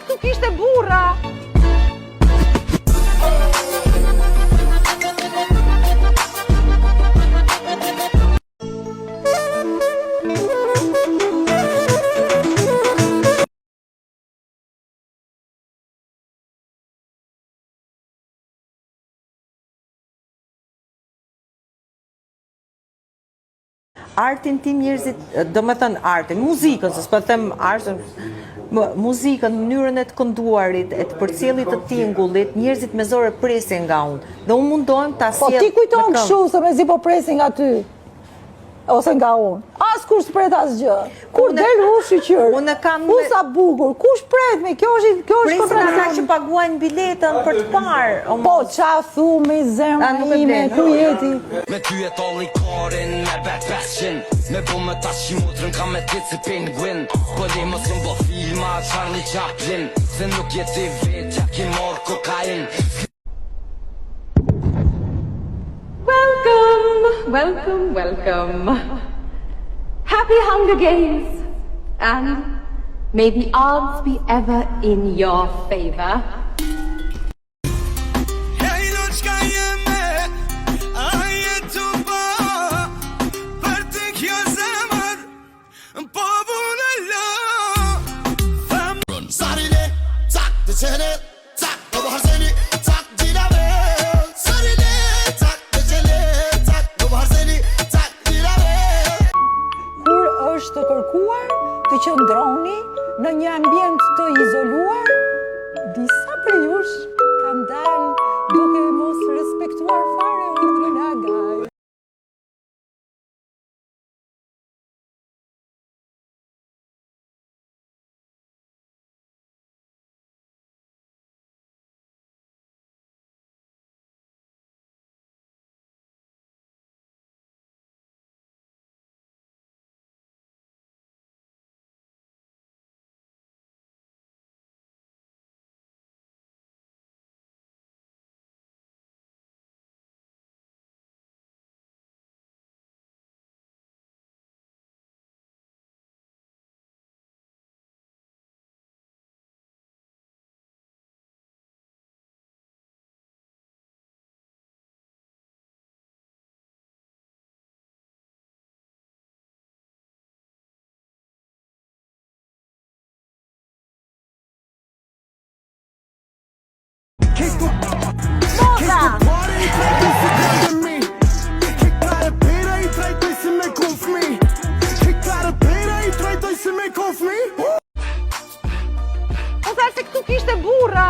këtu kishte burra. Artin tim njerëzit, do me thënë artin, muzikën, se s'po them artin, muzikën, mënyrën e të kënduarit, e të përcjellit të tingullit, njerëzit me zore presin nga unë. Dhe unë mundohem ta sjell. Po ti kujton kështu se mezi po presin nga ty. Ose nga unë. As kush pret asgjë. Kur del ushi qyr. Unë kam sa bukur. Kush pret me? Kjo është presin ata që paguajnë biletën për të parë. Po qa thu me zemra ime, ku jeti? Me ty e tolli korin, me bet 500. Me bu me ta shimotrën, ka me tit si penguin. Po le mos më bo filma, Charlie Chaplin. Se nuk jeti vet, ja ki mor kokain. Welcome, welcome. Happy Hunger Games. And may the odds be ever in your favor. Të kërkuar të qëndroni në një ambient të izoluar, disa prej jush kanë dalë duke mos respektuar fare urdhrin e agaj. O tha se këtu kishte burra.